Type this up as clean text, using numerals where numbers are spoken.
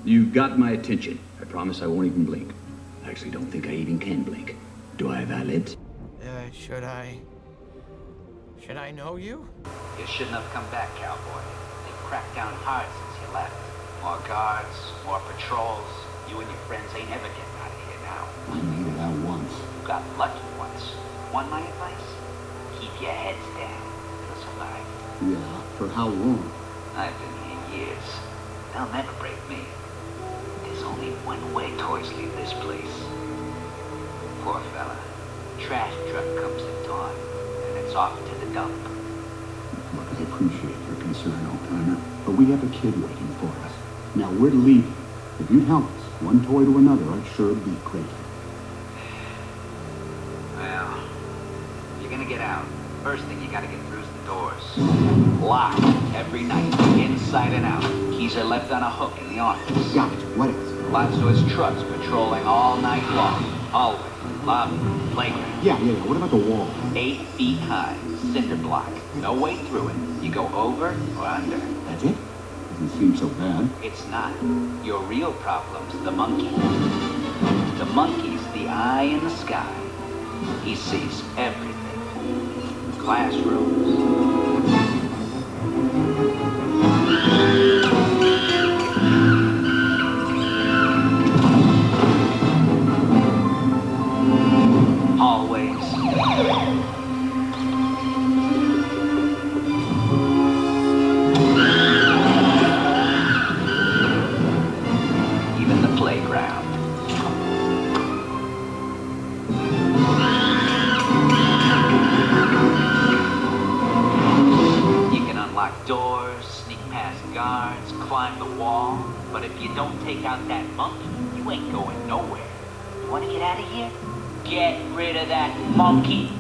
You've got my attention. I promise I won't even blink. I actually don't think I even can blink. Do I have eyelids? Should I know you? You shouldn't have come back, cowboy. They've cracked down hard since you left. More guards, more patrols. You and your friends ain't ever getting out of here now. I made it out once. You got lucky once. Want my advice? Keep your heads down. You'll survive. Yeah, for how long? I've been here years. They'll never break me. There's only one way toys leave this place. Poor fella. Trash truck comes at dawn, and it's off to the dump. Look, I appreciate your concern, old-timer, but we have a kid waiting for us. Now, we're leaving. If you'd help us, one toy to another, I'd sure be grateful. Well, you're gonna get out. First thing, you gotta get through the doors. Locked every night, inside and out. Keys are left on a hook in the office. Got it. What else? Lots of his trucks patrolling all night long. Hallway, lobby, playground. Yeah. What about the wall? 8 feet high, cinder block. No way through it. You go over or under. That's it? Doesn't seem so bad. It's not. Your real problem's the monkey. The monkey's the eye in the sky. He sees everything. Classrooms. Hallways. Even the playground. You can unlock doors, sneak past guards, climb the wall, but if you don't take out that monkey, you ain't going nowhere. You want to get out of here? Get rid of that monkey.